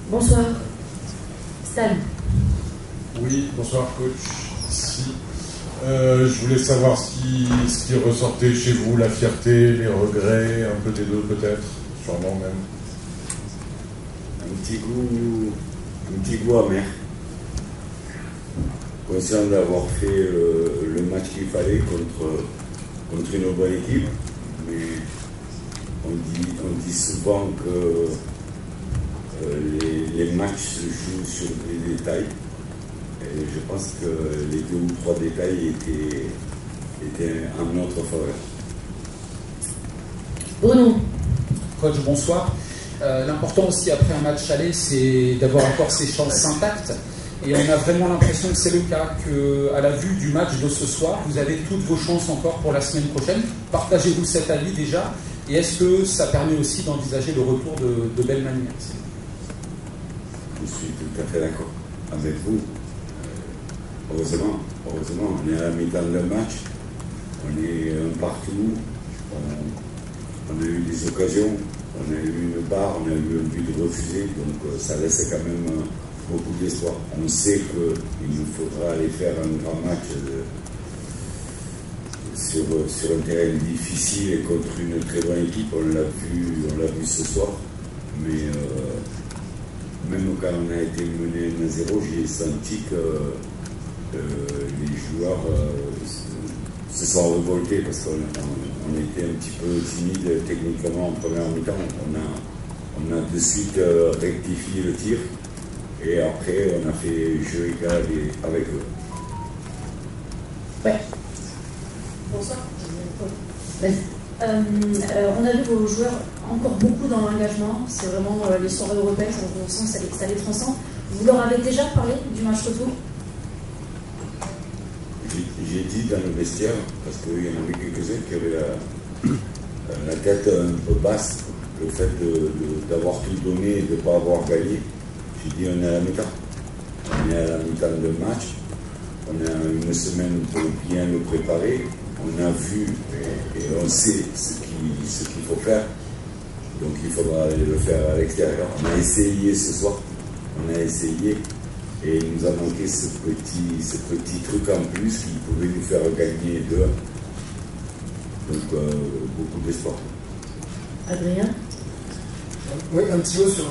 Bonsoir. Stan. Oui, bonsoir coach. Ici. Je voulais savoir ce qui ressortait chez vous, la fierté, les regrets, un peu des deux peut-être, sûrement même. Un petit goût amer. Conscient d'avoir fait le match qu'il fallait contre une bonne équipe, mais on dit souvent que les matchs se jouent sur des détails. Et je pense que les 2 ou 3 détails étaient en notre faveur. Bruno. Coach, bonsoir. L'important aussi après un match aller, c'est d'avoir encore ses chances intactes. Et on a vraiment l'impression que c'est le cas, qu'à la vue du match de ce soir, vous avez toutes vos chances encore pour la semaine prochaine. Partagez-vous cet avis déjà. Et est-ce que ça permet aussi d'envisager le retour de belle manière? Je suis tout à fait d'accord avec vous. Heureusement, on est à la mi-temps de match, on est un partout, on a eu des occasions, on a eu une barre, on a eu un but refusé, donc ça laisse quand même beaucoup d'espoir. On sait qu'il nous faudra aller faire un grand match sur un terrain difficile et contre une très bonne équipe, on l'a vu ce soir, mais même quand on a été mené 1-0, j'ai senti que les joueurs se sont révoltés parce qu'on était un petit peu timide techniquement en première mi-temps. On a de suite rectifié le tir et après on a fait jeu égal avec eux. Ouais. Bonsoir. On a vu vos joueurs encore beaucoup dans l'engagement. C'est vraiment les soirées européennes, on sent que ça les transcende. Vous leur avez déjà parlé du match retour? J'ai dit dans le vestiaire, parce qu'il y en avait quelques-uns qui avaient la tête un peu basse, le fait d'avoir tout donné et de ne pas avoir gagné. J'ai dit on est à la mi-temps. On est à la mi-temps de match. On a une semaine pour bien le préparer. On a vu et on sait ce qu'il faut faire. Donc il faudra aller le faire à l'extérieur. On a essayé ce soir. On a essayé. Et il nous a manqué ce petit truc en plus qui pouvait nous faire gagner 2-1. Donc beaucoup d'espoir. Adrien? Oui, un petit mot sur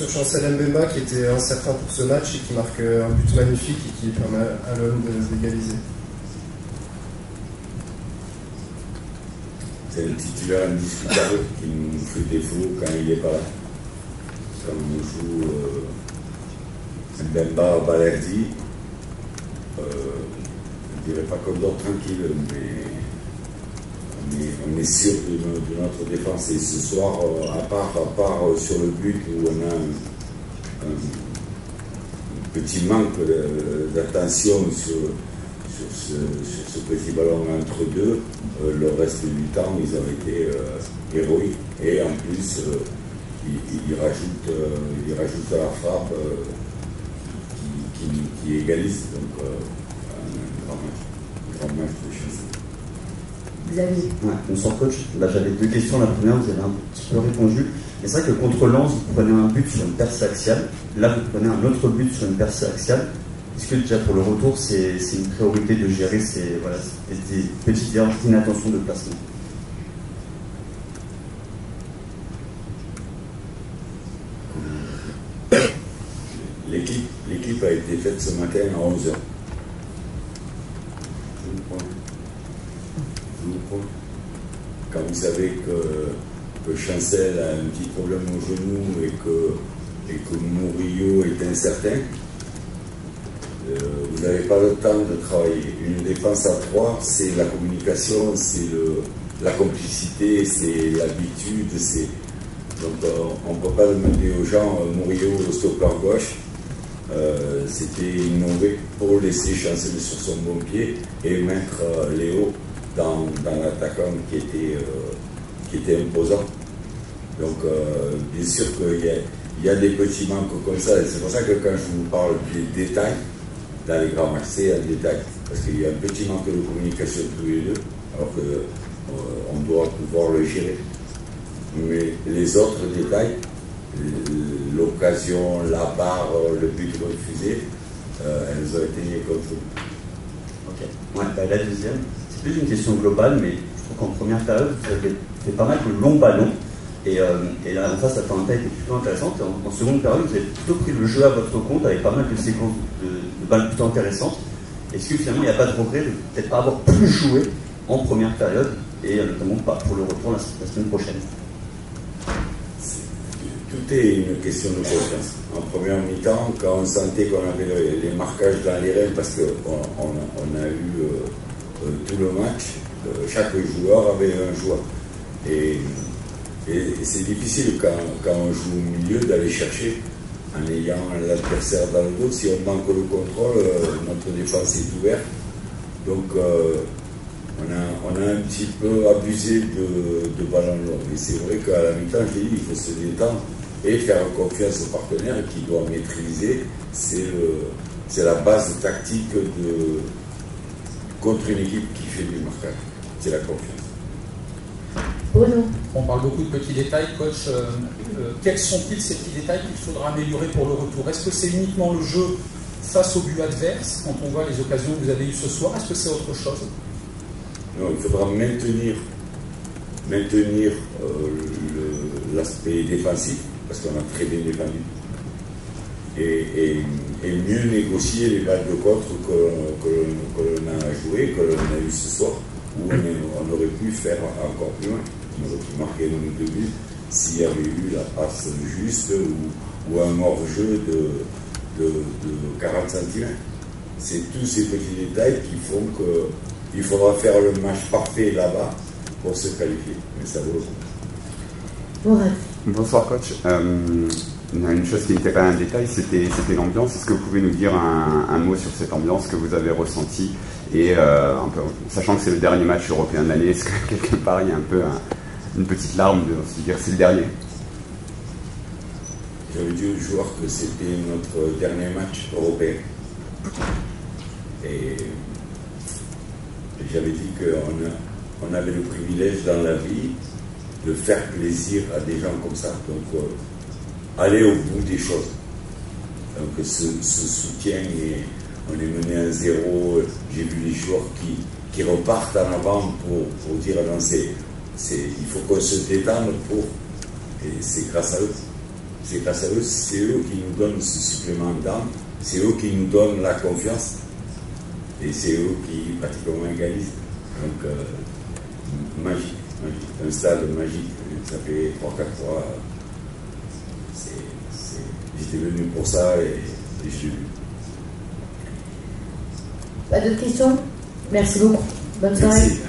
Chancel Mbemba qui était incertain pour ce match et qui marque un but magnifique et qui permet à l'homme d'égaliser. C'est le titulaire indiscutable qui nous fait défaut quand il n'est pas là. Quand on joue Mbemba, Balerdi, je ne dirais pas qu'on dort tranquille, mais on est sûr de notre défense. Et ce soir, à part sur le but où on a un petit manque d'attention sur ce petit ballon entre deux, le reste du temps, ils ont été héroïques. Et en plus, ils rajoutent à la frappe qui égalise. Donc, un grand match de chance. Xavier. Ouais, bonsoir coach. Là j'avais 2 questions. La première, vous avez un petit peu répondu. Mais c'est vrai que contre Lens, vous prenez un but sur une percée axiale. Là, vous prenez un autre but sur une percée axiale. Est-ce que déjà pour le retour, c'est une priorité de gérer des petites inattentions de placement? L'équipe a été faite ce matin à 11h. Quand vous savez que Chancel a un petit problème au genou et que Murillo est incertain, vous n'avez pas le temps de travailler. Une défense à 3, c'est la communication, c'est la complicité, c'est l'habitude. Donc on ne peut pas demander aux gens, Murillo au stopper gauche, c'était innové pour laisser Chancel sur son bon pied et mettre Léo dans l'attaquant qui était imposant. Donc bien sûr qu'il y a des petits manques comme ça. C'est pour ça que quand je vous parle des détails, dans les grands matchs, c'est un détail. Parce qu'il y a un petit manque de communication tous les deux, alors qu'on doit pouvoir le gérer. Mais les autres détails, l'occasion, la barre, le but refusé, elles ont été mieux contre nous. Ok. Ouais, bah, la deuxième, c'est plus une question globale, mais je trouve qu'en première période, vous avez fait pas mal de longs ballons. Et la face à Atalanta était plutôt intéressante. En seconde période, vous avez plutôt pris le jeu à votre compte avec pas mal de séquences de balles plutôt intéressantes. Est-ce que finalement il n'y a pas de regret de peut-être pas avoir plus joué en première période et notamment pas pour le retour la semaine prochaine? Tout est une question de confiance. En première mi-temps, quand on sentait qu'on avait les marquages dans les reins parce qu'on a eu tout le match, chaque joueur avait un joueur. Et c'est difficile quand on joue au milieu d'aller chercher en ayant l'adversaire dans le dos. Si on manque le contrôle, notre défense est ouverte. Donc on a un petit peu abusé de ballon long. Et c'est vrai qu'à la mi-temps, je dis, il faut se détendre et faire confiance au partenaire qui doit maîtriser. C'est la base tactique contre une équipe qui fait du marquage. C'est la confiance. On parle beaucoup de petits détails, coach. Quels sont-ils ces petits détails qu'il faudra améliorer pour le retour? Est-ce que c'est uniquement le jeu face au but adverse, quand on voit les occasions que vous avez eues ce soir? Est-ce que c'est autre chose? Non, il faudra maintenir l'aspect défensif, parce qu'on a très bien défendu, et mieux négocier les balles de contre que l'on a joué, que l'on a eu ce soir, où on aurait pu faire encore plus loin. On aurait pu marquer le nombre de buts s'il y avait eu la passe juste ou un hors-jeu de 40 cm. C'est tous ces petits détails qui font qu'il faudra faire le match parfait là-bas pour se qualifier. Mais ça vaut le coup. Bonsoir coach. Une chose qui n'était pas un détail, c'était l'ambiance. Est-ce que vous pouvez nous dire un mot sur cette ambiance que vous avez ressentie et un peu, sachant que c'est le dernier match européen de l'année, est-ce que quelque part il y a un peu une petite larme de se dire c'est le dernier? J'avais dit aux joueurs que c'était notre dernier match européen. Et j'avais dit qu'on avait le privilège dans la vie de faire plaisir à des gens comme ça. Donc, aller au bout des choses. Donc, ce soutien, on est mené à 0. J'ai vu les joueurs qui repartent en avant pour dire non, il faut qu'on se détende et c'est grâce à eux. C'est grâce à eux, c'est eux qui nous donnent ce supplément d'âme, c'est eux qui nous donnent la confiance et c'est eux qui pratiquement égalisent. Donc, magique, un stade magique. Ça fait 3-4 fois. J'étais venu pour ça et je suis venu. Pas d'autres questions? Merci beaucoup. Bonne soirée. Merci.